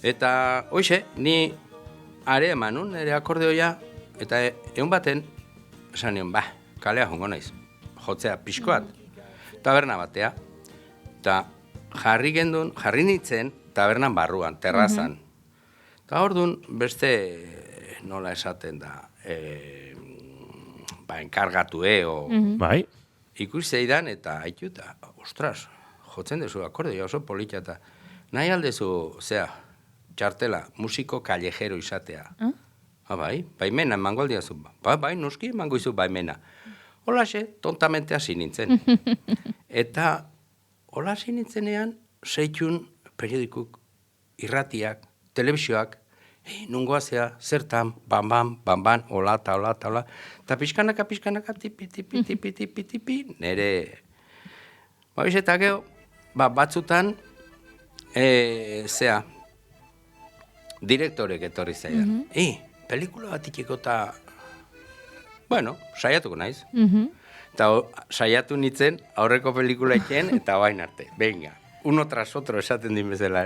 Eta, hoxe, ni are emanun, ere akordeoia, eta egun baten, esan nion, kalea jongo naiz, jotzea pixkoat, taberna batea, eta jarri nintzen tabernan barruan, terrazan. Eta orduan, beste nola esaten da, enkargatu, Bai. ikuszeidan, eta haitu, eta, ostras, jotzen dezu akordeoia oso polita, eta nahi aldezu, txartela, musiko kallejero izatea. Bai, baimena emango aldiazu. Bai, noski emango izu baimena. Holaxe, tontamente hasi nintzen. Eta hola hasi nintzenean, seitxun periodikuk, irratiak, telebizioak, nungoazea, zertan, bam, hola, eta pixkanaka, tipi, nere. Eta geho, batzutan, direktorek etorri zaidan. Pelikula bat ikiko eta, saiatuko naiz. Eta saiatu nintzen aurreko pelikula ikien eta bain arte. Venga, uno tras otro esaten din bezala.